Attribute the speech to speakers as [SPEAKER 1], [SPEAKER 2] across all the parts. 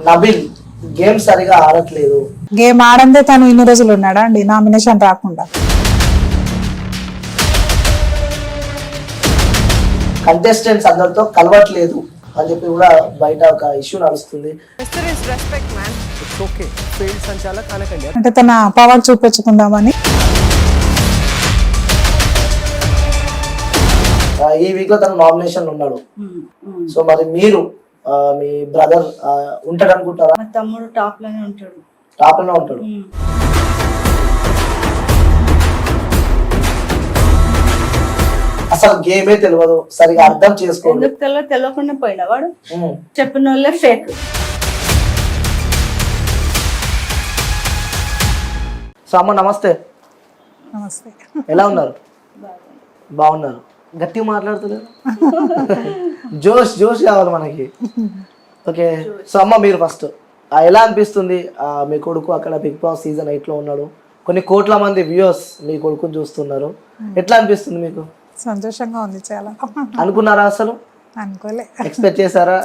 [SPEAKER 1] Nabil game సరిగా ఆడట్లేదు.
[SPEAKER 2] Game ఆడందే తను ఇన్ని రోజులు ఉన్నాడా అండి నామినేషన్ రాకుండా?
[SPEAKER 1] కంటెస్టెంట్స్ అందరితో కలవట్లేదు అని చెప్పి కూడా బయట ఒక ఇష్యూ నడుస్తుంది.
[SPEAKER 2] అంటే తన పవర్ చూపించుకుందామని
[SPEAKER 1] ఈ వీక్ లో తన నామినేషన్ ఉన్నాడు. సో మరి మీరు మీ బ్రదర్ ఉంటాడు అనుకుంటారా?
[SPEAKER 3] మా తమ్ముడు టాప్ లోనే ఉంటాడు.
[SPEAKER 1] టాప్ లోనే ఉంటాడు. అసలు గేమే తెలియదు, సరిగా అర్థం చేసుకోండి.
[SPEAKER 3] ఎందుకు తెలియకుండా పోయినా వాడు చెప్పిన వాళ్ళే ఫేక్.
[SPEAKER 1] సో అమ్మ నమస్తే.
[SPEAKER 2] నమస్తే.
[SPEAKER 1] ఎలా ఉన్నారు? బాగున్నారు. గట్టిగా మాట్లాడుతున్నారు. జోష్ జోష్ కావాలి మనకి. ఓకే. సో అమ్మ మీరు ఫస్ట్ ఎలా అనిపిస్తుంది? మీ కొడుకు అక్కడ బిగ్ బాస్ సీజన్ 8 లో ఉన్నాడు, కొన్ని కోట్ల మంది వ్యూయర్స్ మీ కొడుకుని చూస్తున్నారు, ఎట్లా అనిపిస్తుంది మీకు?
[SPEAKER 2] సంతోషంగా ఉంది చాలా.
[SPEAKER 1] అనుకున్నారా? అసలు
[SPEAKER 2] అనుకోలే.
[SPEAKER 1] ఎక్స్పెక్ట్ చేశారా?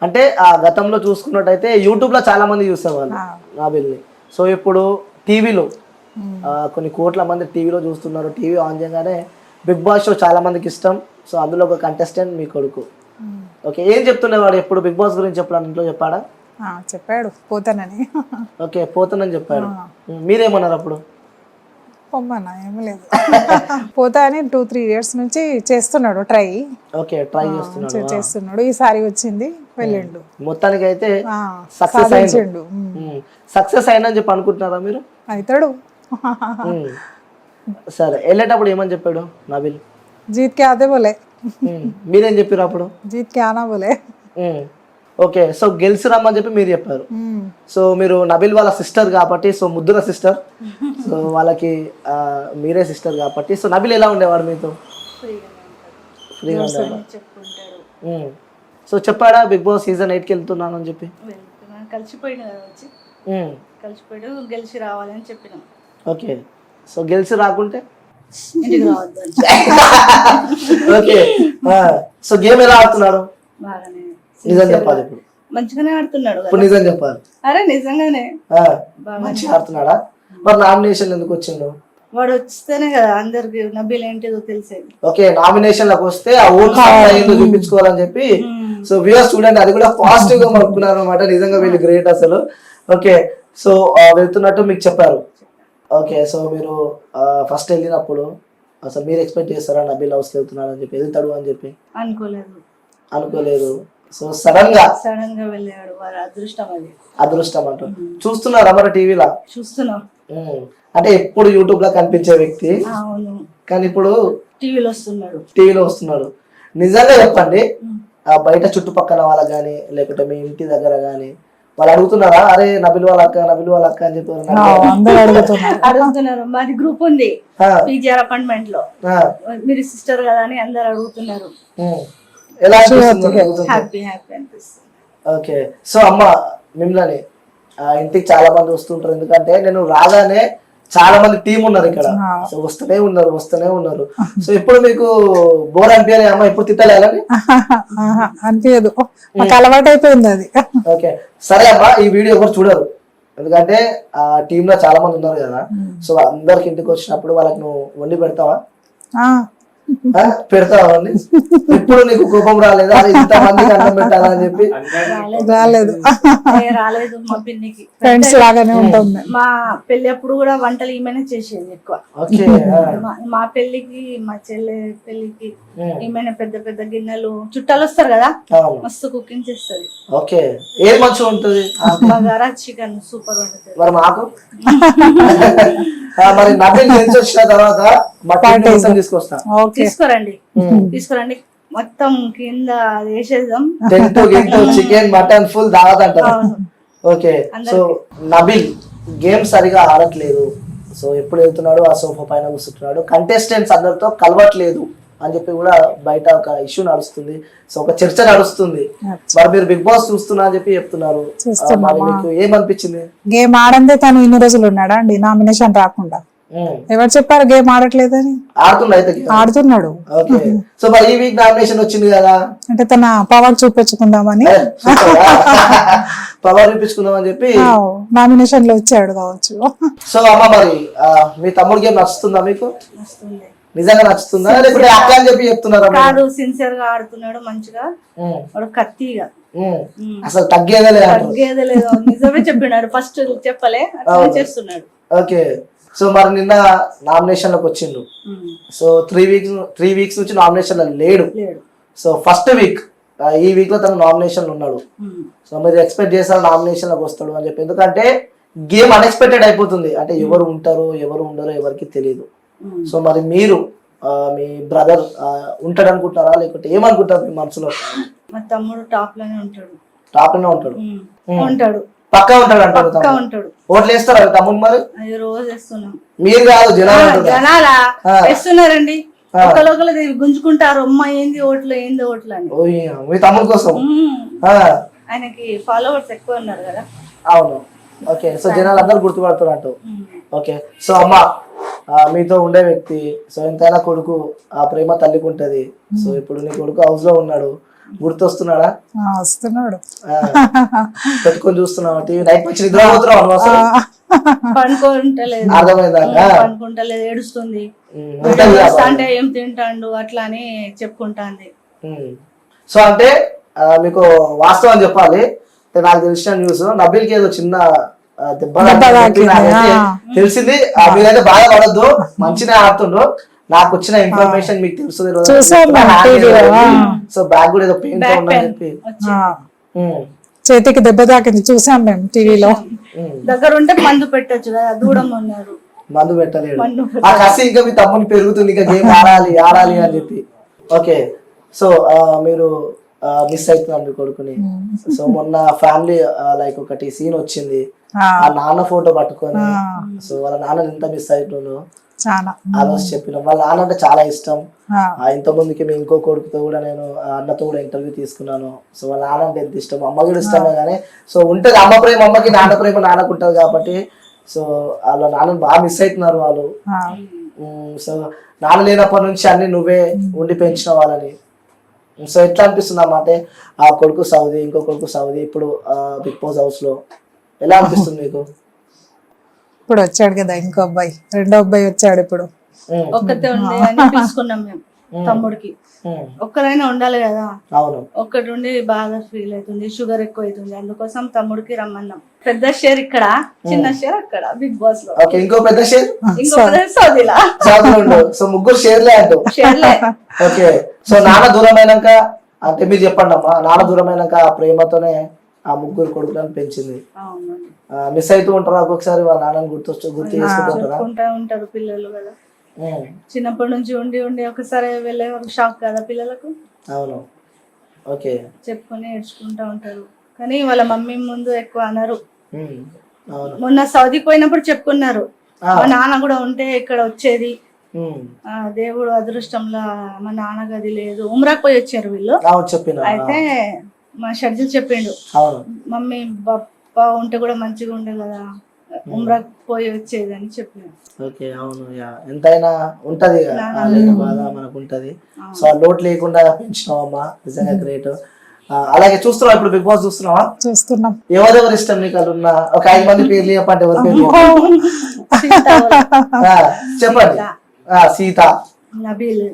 [SPEAKER 1] అంటే ఆ గతంలో చూసుకున్నట్టయితే యూట్యూబ్ లో చాలా మంది చూసేవాళ్ళు నాబిల్ని. సో ఇప్పుడు టీవీలో కొన్ని కోట్ల మంది టీవీలో చూస్తున్నారు. టీవీ ఆన్ చేయగానే బిగ్ బాస్ షో చాలా మందికి ఇష్టం. సో అందులో ఒక కంటెస్టెంట్ మీ కొడుకు. ఓకే. ఏం చెప్తుండేవాడు ఎప్పుడు బిగ్ బాస్ గురించి? చెప్పాడు ఇంట్లో చెప్పాడా?
[SPEAKER 2] చెప్పాడు పోతానని.
[SPEAKER 1] ఓకే, పోతానని చెప్పాడు. మీరేమన్నారు అప్పుడు?
[SPEAKER 2] పొమ్మన్నా ఏమీ లేదు. పోతా అని 2-3 years నుంచి చేస్తున్నాడు ట్రై.
[SPEAKER 1] ఓకే, ట్రై
[SPEAKER 2] చేస్తున్నాడు. ఈసారి వచ్చింది, వెళ్ళిండు.
[SPEAKER 1] మొత్తానికి అయితే సక్సెస్ అయ్యిండు. సక్సెస్ అయినా చెప్పి అనుకుంటున్నారా మీరు?
[SPEAKER 2] అవుతాడు.
[SPEAKER 1] సరే, వెళ్ళేటప్పుడు ఏమని చెప్పాడు నబిల్?
[SPEAKER 2] జీత్ కే ఆతే బోలే.
[SPEAKER 1] మీరేం చెప్పారు అప్పుడు?
[SPEAKER 2] జీత్ కే ఆనా బోలే.
[SPEAKER 1] ఓకే. సో గెలిచి రమ్మని చెప్పి మీరు చెప్పారు. సో మీరు నబిల్ వాళ్ళ సిస్టర్ కాబట్టి, సో ముద్దుల సిస్టర్, సో వాళ్ళకి మీరే సిస్టర్ కాబట్టి, సో నబిల్ ఎలా ఉండేవాడు మీతో? ఫ్రీగా ఉండేవాడు. సో చెప్పాడా బిగ్ బాస్ సీజన్ 8కి వెళ్తున్నాను అని చెప్పి?
[SPEAKER 3] కలిసిపోయిన వచ్చి కలిసిపోయాడు, గెలిచి రావాలని చెప్పినాం.
[SPEAKER 1] ఓకే. సో గెలిచి రాకుంటే
[SPEAKER 3] ఇంటికి రావద్దు.
[SPEAKER 1] ఓకే. సో గేమ్ ఎలా ఆడుతున్నాడు?
[SPEAKER 3] బాగానే,
[SPEAKER 1] నిజం చెప్పాలి. ఇప్పుడు
[SPEAKER 3] మంచిగానే ఆడుతున్నాడు.
[SPEAKER 1] ఇప్పుడు నిజం చెప్పాలి.
[SPEAKER 3] అరే నిజంగానే
[SPEAKER 1] మంచిగా ఆడుతున్నాడా? మరి నామినేషన్ ఎందుకు వచ్చిండు?
[SPEAKER 3] వాడు వస్తేనే కదా అందరికి నబిల్ ఏంటిదో తెలిసేది.
[SPEAKER 1] ఓకే, నామినేషన్ లకు వస్తే ఆ ఓట్స్ ఏంటో చూపించుకోవాలని చెప్పి సో వ్యూయర్స్ చూడండి, అది కూడా పాజిటివ్ గా అనుకున్నారు అనమాట. నిజంగా వీళ్ళు గ్రేట్ అసలు. ఓకే. సో వెళ్తున్నట్టు మీకు చెప్పారు. ఓకే. సో మీరు ఫస్ట్ వెళ్ళినప్పుడు అసలు మీరు ఎక్స్పెక్ట్ చేస్తారా నబిల్ హౌస్కి వెళ్తున్నాడు అని చెప్పి, వెళ్తాడు అని చెప్పి? అనుకోలేదు. సో సడన్ గా
[SPEAKER 3] వెళ్ళాడు. వారి అదృష్టం అది.
[SPEAKER 1] అదృష్టం అంటూ చూస్తున్నారా మరి టీవీలో?
[SPEAKER 3] చూస్తున్నాం.
[SPEAKER 1] అంటే ఎప్పుడు యూట్యూబ్ లో కనిపించే వ్యక్తి కానీ ఇప్పుడు
[SPEAKER 3] టీవీలో
[SPEAKER 1] వస్తున్నాడు. నిజంగా చెప్పండి, బయట చుట్టుపక్కల వాళ్ళకి కానీ లేకుంటే మీ ఇంటి దగ్గర కానీ వాళ్ళు అడుగుతున్నారా, అరే నబిల్ వాళ్ళ అక్క అని చెప్పి?
[SPEAKER 3] అడుగుతున్నారు. మాది గ్రూప్ ఉంది పీజీఆర్ అపార్ట్మెంట్ లో, మీరు సిస్టర్ కదా అని అందరు అడుగుతున్నారు.
[SPEAKER 1] ఎలా
[SPEAKER 3] హ్యాపీ అనిపిస్తుంది.
[SPEAKER 1] ఓకే. సో అమ్మ మిమ్మల్ని ఇంటికి చాలా మంది వస్తుంటారు, ఎందుకంటే నేను రాగానే చాలా మంది టీం ఉన్నారు ఇక్కడ. సో వస్తూనే ఉన్నారు. సో ఇప్పుడు మీకు బోర్ అనిపించాలి అమ్మ? ఇప్పుడు తిట్టలేదని
[SPEAKER 2] అనిపించదు, మాకు అలవాటు అయిపోయింది అది.
[SPEAKER 1] ఓకే. సరే అమ్మా, ఈ వీడియో ఎవరు చూడరు, ఎందుకంటే ఆ టీమ్ లో చాలా మంది ఉన్నారు కదా. సో అందరికి ఇంటికి వచ్చినప్పుడు వాళ్ళకి నువ్వు వండి పెడతావా? పెడతావా? ఇప్పుడు నీకు కోపం రాలేదా ఇంత మందికి అన్నం పెట్టాలా అని చెప్పి?
[SPEAKER 2] రాలేదు.
[SPEAKER 3] మా పిన్నికి
[SPEAKER 2] ఫ్రెండ్స్ లాగానే ఉంటుంది.
[SPEAKER 3] మా పెళ్లి అప్పుడు కూడా వంటలు ఈమెనే చేసేది ఎక్కువ. మా పెళ్లికి, మా చెల్లె పెళ్లికి ఈమెనే పెద్ద పెద్ద గిన్నెలు, చుట్టాలు వస్తారు కదా, మస్తు కుకింగ్ చేస్తుంది.
[SPEAKER 1] ఓకే. ఏం మంచిగా ఉంటుంది?
[SPEAKER 3] బగారా చికెన్ సూపర్ వండుతుంది.
[SPEAKER 1] మరి మాకు మరి నబిల్ వచ్చిన తర్వాత
[SPEAKER 3] తీసుకురండి మొత్తం కింద వేసేద్దాం.
[SPEAKER 1] చికెన్ మటన్ ఫుల్ దావత్ అంటారు. ఓకే. సో నబిల్ గేమ్ సరిగా ఆడట్లేదు. సో ఎప్పుడు వెళ్తున్నాడు ఆ సోఫా పైన కూర్చుంటున్నాడు, కంటెస్టెంట్స్ అందరితో కలవట్లేదు అని చెప్పి కూడా బయట ఒక ఇష్యూ నడుస్తుంది. సో ఒక చర్చ నడుస్తుంది. మరి మీరు బిగ్ బాస్ చూస్తున్నా అని చెప్పి చెప్తున్నారు, మరి మీకు ఏమనిపించింది?
[SPEAKER 2] గేమ్ ఆడందే తను ఇన్ని రోజులు ఉన్నాడా అండి నామినేషన్ రాకుండా? ఎవరు చెప్పారు గేమ్ ఆడట్లేదని?
[SPEAKER 1] ఆడుతుండ అయితే
[SPEAKER 2] ఆడుతున్నాడు.
[SPEAKER 1] ఓకే. సో మరి ఈ వీక్ నామినేషన్ వచ్చింది కదా,
[SPEAKER 2] అంటే తన పవర్ చూపించుకుందామని
[SPEAKER 1] పవర్ చూపించుకుందాం అని చెప్పి
[SPEAKER 2] నామినేషన్ లో వచ్చాడు కావచ్చు.
[SPEAKER 1] సో అమ్మ మరి మీ తమ్ముడి గేమ్ నచ్చుతుందా మీకు?
[SPEAKER 3] వస్తుంది.
[SPEAKER 1] నిజంగా నచ్చుతుందా లేకపోతే అక్క అని చెప్పి చెప్తున్నారా?
[SPEAKER 3] కాదు, సిన్సియర్ గా ఆడుతున్నాడు మంచిగా. వాడు కత్తిగా
[SPEAKER 1] అసలు తగ్గేదే లేదు.
[SPEAKER 3] తగ్గేదే లేదు, నిజమే చెప్పినాడు. ఫస్ట్ చెప్పలే, అట్లా చేస్తున్నాడు.
[SPEAKER 1] ఓకే. సో మరి నిన్న నామినేషన్ లోకి వచ్చిండు. సో 3 వీక్స్ నుంచి నామినేషన్ లో లేడు. సో ఫస్ట్ వీక్ ఈ వీక్ లో తన నామినేషన్ ఉన్నాడు. సో మీరు ఎక్స్పెక్ట్ చేస్తారు నామినేషన్ లోకి వస్తాడు అని చెప్పి, ఎందుకంటే గేమ్ అన్ఎక్స్పెక్టెడ్ అయిపోతుంది. అంటే ఎవరు ఉంటారో ఎవరు ఉండరో ఎవరికి తెలియదు. సో మరి మీరు మీ బ్రదర్ ఉంటాడు అనుకుంటారా లేకపోతే ఏమనుకుంటారు మీ మనసులో?
[SPEAKER 3] మా తమ్ముడు టాప్ లోనే ఉంటాడు.
[SPEAKER 1] టాప్ లోనే ఉంటాడు.
[SPEAKER 3] ఉంటాడు,
[SPEAKER 1] పక్కా ఉంటాడు అంటారు.
[SPEAKER 3] పక్కా ఉంటాడు.
[SPEAKER 1] ఓట్లు వేస్తారా తమ్ముడు మరి?
[SPEAKER 3] అది రోజు వేస్తున్నాం.
[SPEAKER 1] మీరు కాదు,
[SPEAKER 3] జనాలా వేస్తున్నారండి. ఒకరు గుంజుకుంటారు, అమ్మ ఏంది ఓట్లు ఏంది ఓట్లు అని.
[SPEAKER 1] మీ తమ్ముడు కోసం
[SPEAKER 3] ఆయనకి ఫాలోవర్స్ ఎక్కువ ఉన్నారు కదా.
[SPEAKER 1] అవును. ఓకే. సో జనాలు అందరు గుర్తుపడుతున్నారు అంటూ. ఓకే. సో అమ్మ మీతో ఉండే వ్యక్తి, సో ఎంతైనా కొడుకు ఆ ప్రేమ తల్లికి ఉంటది. సో ఇప్పుడు నీ కొడుకు హౌస్ లో ఉన్నాడు, గుర్తొస్తున్నాడా?
[SPEAKER 2] వస్తున్నాడు.
[SPEAKER 1] పెట్టుకొని చూస్తున్నావు టీవీ, నైట్ వచ్చి నిద్ర పోతున్నావు
[SPEAKER 3] పనుకుంటలేదు,
[SPEAKER 1] అర్థమైందా?
[SPEAKER 3] పనుకుంటలేదు, ఏడుస్తుంది. అంటే ఏం తింటాడు అట్లా అని చెప్పుకుంటాంది.
[SPEAKER 1] సో అంటే మీకు వాస్తవం చెప్పాలి, నాకు తెలిసిన న్యూస్ నబీల్కి ఏదో చిన్న దెబ్బ తెలిసింది. మీరైతే బాగా పడద్దు, మంచిగా ఆడుతుండ్రు. నాకు వచ్చిన ఇన్ఫర్మేషన్ మీకు తెలుస్తుంది. సో బ్యాగ్ కూడా ఏదో పెయిన్ ఉందని చెప్పి
[SPEAKER 2] చేతికి దెబ్బ తాకింది, చూసాం మేము టీవీలో.
[SPEAKER 3] దగ్గర ఉంటే మందు పెట్టచ్చు కదా, దూరం ఉన్నారు,
[SPEAKER 1] మందు పెట్టలేడు. ఆ కసి ఇంకా మీ తమ్ముని పెరుగుతుంది, ఇంకా గేమ్ ఆడాలి ఆడాలి అని చెప్పి. ఓకే. సో మీరు మిస్ అవుతున్నారు మీ కొడుకుని. సో మొన్న ఫ్యామిలీ లైక్ ఒకటి సీన్ వచ్చింది, ఆ నాన్న ఫోటో పట్టుకొని. సో వాళ్ళ నాన్న ఎంత మిస్ అవుతున్నాను ఆ రోజు చెప్పినాం. వాళ్ళ నాన్న అంటే చాలా ఇష్టం. ఇంత ముందుకి మీ ఇంకో కొడుకుతో కూడా నేను అన్నతో కూడా ఇంటర్వ్యూ తీసుకున్నాను. సో వాళ్ళ నాన్న అంటే ఎంత ఇష్టం, అమ్మ కూడా ఇష్టమే. కానీ సో ఉంటది అమ్మ ప్రేమ అమ్మకి, నాన్న ప్రేమ నాన్నకు ఉంటది కాబట్టి. సో వాళ్ళ నాన్నని బాగా మిస్ అవుతున్నారు వాళ్ళు. సో నాన్న లేనప్పటి నుంచి అన్ని నువ్వే ఉండి పెంచిన వాళ్ళని. సో ఎట్లా అనిపిస్తుంది అమ్మ అంటే ఆ కొడుకు సౌదీ, ఇంకో కొడుకు సౌదీ, ఇప్పుడు బిగ్ బాస్ హౌస్ లో ఎలా అనిపిస్తుంది మీకు?
[SPEAKER 2] ఇప్పుడు వచ్చాడు కదా ఇంకో అబ్బాయి, రెండో అబ్బాయి వచ్చాడు ఇప్పుడు.
[SPEAKER 3] ఒక్కతే ఉంది అని పిలుచుకున్నాం మేము తమ్ముడికి. ఒక్కరైనా ఉండాలి కదా.
[SPEAKER 1] అవును.
[SPEAKER 3] ఒక్కటి ఉండి బాగా ఫీల్ అవుతుంది, షుగర్ ఎక్కువ అవుతుంది, అందుకోసం తమ్ముడికి రమ్మన్నాం. పెద్ద షేర్ ఇక్కడ, చిన్న షేర్ అక్కడ బిగ్ బాస్ లో.
[SPEAKER 1] ఇంకో పెద్ద షేర్
[SPEAKER 3] సౌదీలా.
[SPEAKER 1] సో ముగ్గురు షేర్లే అంటూ. ఓకే. సో నాన్న దూరమైనాక అంటే మీరు చెప్పండి అమ్మా, నాన్న దూరమైనాక ఆ ప్రేమతోనే ఆ ముగ్గురు కొడుకులను పెంచింది. మిస్ అవుతూ ఉంటారా ఒక్కొక్కసారి వాళ్ళ నాన్నని గుర్తు చేసుకుంటూ
[SPEAKER 3] ఉంటారు పిల్లలు కదా. చిన్నప్పటి నుంచి ఉండి ఉండి ఒకసారి వెళ్ళే వరకు షాక్ కదా పిల్లలకు.
[SPEAKER 1] అవును. ఓకే.
[SPEAKER 3] చెప్పుకొని ఏడ్చుకుంటా ఉంటారు, కానీ వాళ్ళ మమ్మీ ముందు ఎక్కువ అనరు. మొన్న సౌదీకి పోయినప్పుడు చెప్పుకున్నారు, మా నాన్న కూడా ఉంటే ఇక్కడ వచ్చేది, దేవుడు అదృష్టంలో మా నాన్న గది లేదు. ఉమ్రాకి పోయి వచ్చారు వీళ్ళు. అయితే మా షర్జిల్ చెప్పిండు, మమ్మీ బాబా ఉంటే కూడా మంచిగా ఉండే కదా, ఉమ్రాకి పోయి వచ్చేది అని చెప్పినాడు.
[SPEAKER 1] ఓకే. అవును. ఎంతైనా ఉంటది బాధ మనకు ఉంటది. సో ఆ లోటు లేకుండా పెంచినావమ్మా, నిజంగా గ్రేట్. అలాగే చూస్తున్నావా ఇప్పుడు బిగ్ బాస్ చూస్తున్నావా?
[SPEAKER 2] చూస్తున్నాం.
[SPEAKER 1] ఎవరెవరు ఇష్టం నీకు? అది ఉన్న ఒక 5 మంది పేర్లు చెప్పండి. ఎవరి పేర్లు చెప్పండి. సీత, నబీల్,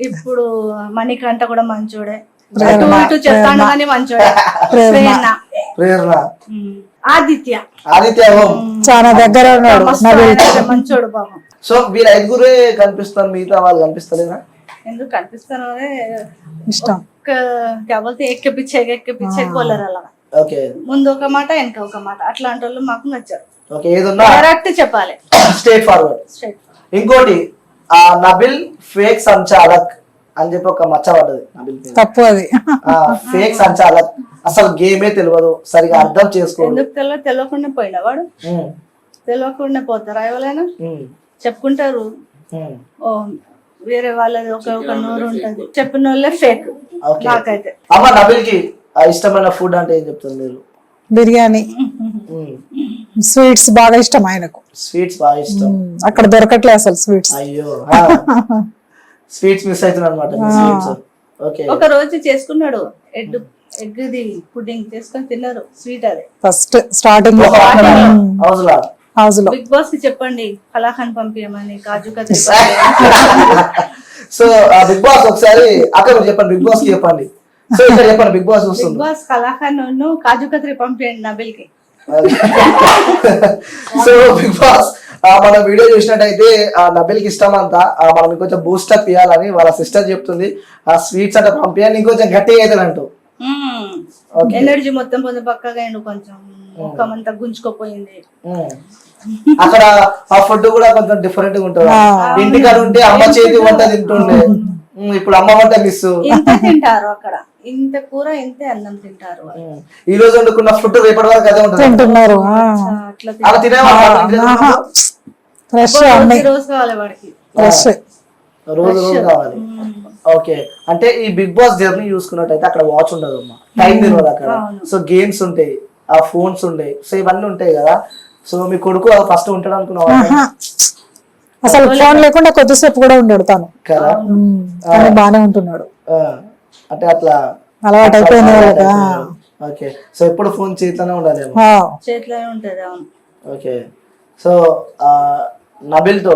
[SPEAKER 3] ఇప్పుడు మణికంఠ కూడా మంచోడే, చేస్తాను కానీ మంచోడే,
[SPEAKER 1] ప్రేరణ,
[SPEAKER 3] ఆదిత్య
[SPEAKER 2] చాలా దగ్గర ఉన్నాడు,
[SPEAKER 3] మంచోడు పాపం.
[SPEAKER 1] సో వీరు 5 కనిపిస్తారు, మిగతా వాళ్ళు కనిపిస్తలేరా?
[SPEAKER 3] ఎందుకు కనిపిస్తారు, ఇష్టం ఎక్కిపిచ్చే పోలేరు అలా.
[SPEAKER 1] ఓకే.
[SPEAKER 3] ముందు ఒక మాట వెనక ఒక మాట, అట్లాంటి వాళ్ళు మాకు నచ్చారు.
[SPEAKER 1] ఓకే. ఏదన్నా
[SPEAKER 3] డైరెక్ట్ చెప్పాలి,
[SPEAKER 1] స్ట్రైట్ ఫార్వర్డ్. ఇంకోటి నబిల్ ఫేక్ సంచాలక్ అని చెప్పి ఒక మచ్చ పడ్డది నబిల్ మీద.
[SPEAKER 2] తప్పు అది.
[SPEAKER 1] ఫేక్ సంచాలక్, అసలు గేమే తెలియదు, సరిగా అర్థం చేసుకో.
[SPEAKER 3] ఎందుకు తెలియకుండా పోయినా వాడు? తెలియకుండా పోతారా ఎవరైనా? చెప్పుకుంటారు, ఓ వేరే వాళ్ళది ఒక నోరు ఉంటది, చెప్పిన వాళ్ళే ఫేక్. నాకైతే
[SPEAKER 1] అమ్మ నబిల్ కి ఇష్టమైన ఫుడ్ అంటే ఏం చెప్తారు మీరు?
[SPEAKER 2] బిర్యానీ, స్వీట్స్ బాగా ఇష్టం ఆయనకు.
[SPEAKER 1] స్వీట్స్ బాగా ఇష్టం.
[SPEAKER 2] అక్కడ దొరకట్లే అసలు స్వీట్స్.
[SPEAKER 1] అయ్యో స్వీట్స్ మిస్ అవుతుంది అనమాట. Sweets okay.
[SPEAKER 3] ఒక రోజు చేసుకున్నాడు ఎగ్ది పుడ్డింగ్ చేసుకొని తిన్నారు. స్వీట్ అదే
[SPEAKER 2] ఫస్ట్ స్టార్టింగ్ హౌస్ లో.
[SPEAKER 3] బిగ్ బాస్ కి చెప్పండి కలాకండ్ పంపించమని, కాజు కత్రీ.
[SPEAKER 1] సో బిగ్ బాస్ ఒకసారి అక్కడ చెప్పండి, బిగ్ బాస్ కి చెప్పండి. సో ఇక్కడ చెప్పండి, బిగ్ బాస్ వస్తుంది.
[SPEAKER 3] బిగ్ బాస్ కలాకండ్ కాజు కత్రీ పంపించండి నబిల్ కి.
[SPEAKER 1] సో బిగ్ బాస్ మన వీడియో చూసినట్టయితే నబిల్ కి ఇష్టం అంతా మనం ఇంకొంచెం బూస్టప్ ఇవ్వాలని వాళ్ళ సిస్టర్ చెప్తుంది. ఆ స్వీట్స్ అంటే పంపించాలి, ఇంకొంచెం గట్టిగా అవుతుంది అంటూ.
[SPEAKER 3] ఎనర్జీ మొత్తం పొంది పక్కగా అయిండు, కొంచెం ముఖం అంతా గుంజుకోపోయింది.
[SPEAKER 1] అక్కడ ఆ ఫుడ్ కూడా కొంచెం డిఫరెంట్ గా ఉంటుంది. ఇంటికాడ ఉంటే అమ్మ చేతి వంట తింటుండే, ఇప్పుడు అమ్మ వంట మిస్.
[SPEAKER 3] ఇంత తింటారు అక్కడ, ఇంత కూర ఇంతే అన్నం తింటారు.
[SPEAKER 1] ఈ రోజు వండుకున్న ఫుడ్ రేపటి వరకు అదే ఉంటుంది
[SPEAKER 2] తింటున్నారు.
[SPEAKER 1] అలా తినేవాళ్ళు.
[SPEAKER 2] ఫ్రెష్
[SPEAKER 3] రోజు కావాలి వాడికి,
[SPEAKER 2] ఫ్రెష్
[SPEAKER 1] రోజు రోజు కావాలి. ఓకే, అంటే ఈ బిగ్ బాస్ జర్నీ చూసుకున్నట్టయితే అక్కడ వాచ్ ఉండదు అమ్మా, టైం తెలియదు అక్కడ. సో గేమ్స్ ఉంటాయి, ఆ ఫోన్స్ ఉంటాయి, సో ఇవన్నీ ఉంటాయి కదా. సో మీ కొడుకు ఫస్ట్ ఉంటాడు అనుకున్నావా?
[SPEAKER 2] అసలు ఫోన్ లేకుండా కొద్దిసేపు కూడా ఉండడు తను
[SPEAKER 1] కదా,
[SPEAKER 2] బానే ఉంటున్నాడు.
[SPEAKER 1] అంటే అట్లా
[SPEAKER 2] అలవాటు అయిపోయింది వాళ్ళకి.
[SPEAKER 1] ఓకే, సో ఎప్పుడు ఫోన్ చేతిలోనే ఉండాలేమో.
[SPEAKER 3] చేతిలోనే ఉంటది.
[SPEAKER 1] ఓకే, సో నబిల్తో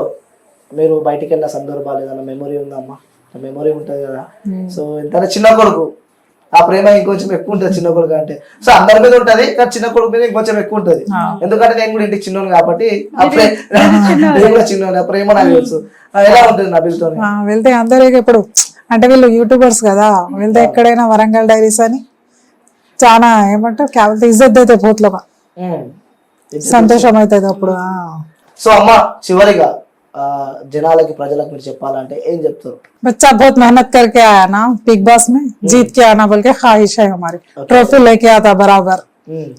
[SPEAKER 1] మీరు బయటికి వెళ్ళిన సందర్భాలు ఏదైనా మెమొరీ ఉందమ్మా? మెమొరీ ఉంటుంది కదా. సో ఎంత చిన్న కొడుకు, ఆ ప్రేమ ఇంకొంచెం ఎక్కువ ఉంటుంది చిన్న కొడుకు అంటే. సో అందరి మీద ఉంటది, కానీ చిన్న కొడుకు మీద ఇంకొంచెం ఎక్కువ ఉంటది. ఎందుకంటే నేను కూడా ఇంటికి చిన్నోను కాబట్టి నేను కూడా చిన్న ప్రేమ నాకు తెలుసు. ఎలా ఉంటుంది నబిల్తో?
[SPEAKER 2] వెళ్తే అందరికి ఇప్పుడు అంటే వీళ్ళు యూట్యూబర్స్ కదా, వెళ్తే ఎక్కడైనా వరంగల్ డైరీస్ అని చాలా ఏమంటారు కేవలం ఇజ్జత్ అయితే పోట్లుగా సంతోషం అవుతుంది అప్పుడు.
[SPEAKER 1] సో అమ్మ చివరిగా జనాలకి ప్రజలకు మీరు చెప్పాలంటే ఏం చెప్తారు?
[SPEAKER 2] बच्चा बहुत मेहनत करके आया ना, बिग बॉस में जीत के आना बोल के ख्वाहिश है हमारी. ट्रॉफी लेके आता बराबर.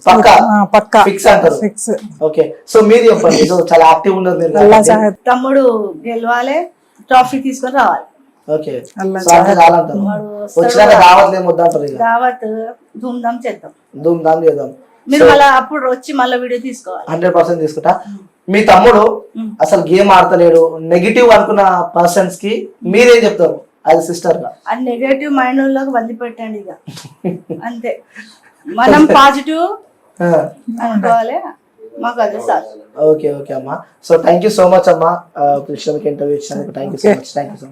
[SPEAKER 1] పక్కా
[SPEAKER 2] పక్కా
[SPEAKER 1] ఫిక్స్ అంటారు.
[SPEAKER 2] ఫిక్స్.
[SPEAKER 1] ఓకే, సో మీరు చెప్పండి. సో చాలా యాక్టివ్ ఉన్నారు మీరు.
[SPEAKER 2] అల్లా చాహే
[SPEAKER 3] తమ్ముడు గెలవాలి, ట్రాఫీ తీసుకొని రావాలి.
[SPEAKER 1] ఓకే,
[SPEAKER 2] అల్లా
[SPEAKER 1] సో అంటే చాలంటారు. వచ్చినాక దావత్ ఏం వద్దంటారు. ఇక
[SPEAKER 3] దావత్ ధూమ్ ధామ్ చేద్దాం,
[SPEAKER 1] ధూమ్ ధామ్ చేద్దాం.
[SPEAKER 3] మీరు మళ్ళీ అప్పుడు వచ్చి మళ్ళీ వీడియో తీసుకోవాలి.
[SPEAKER 1] 100% తీసుకుంటా. మీ తమ్ముడు అసలు గేమ్ ఆడతలేడు నెగిటివ్ అనుకున్న పర్సన్స్ కి మీరేం చెప్తారు అది సిస్టర్ గా?
[SPEAKER 3] ఆ నెగటివ్ మైండ్ లోకి వదిలిపెట్టండి ఇక, అంతే. మనం పాజిటివ్ అనుకోవాలి, మాకు అదే సార్.
[SPEAKER 1] ఓకే ఓకే అమ్మా. So thank you so much అమ్మా, కృష్ణకి ఇంటర్వ్యూ ఇచ్చినందుకు థ్యాంక్ యూ సో మచ్.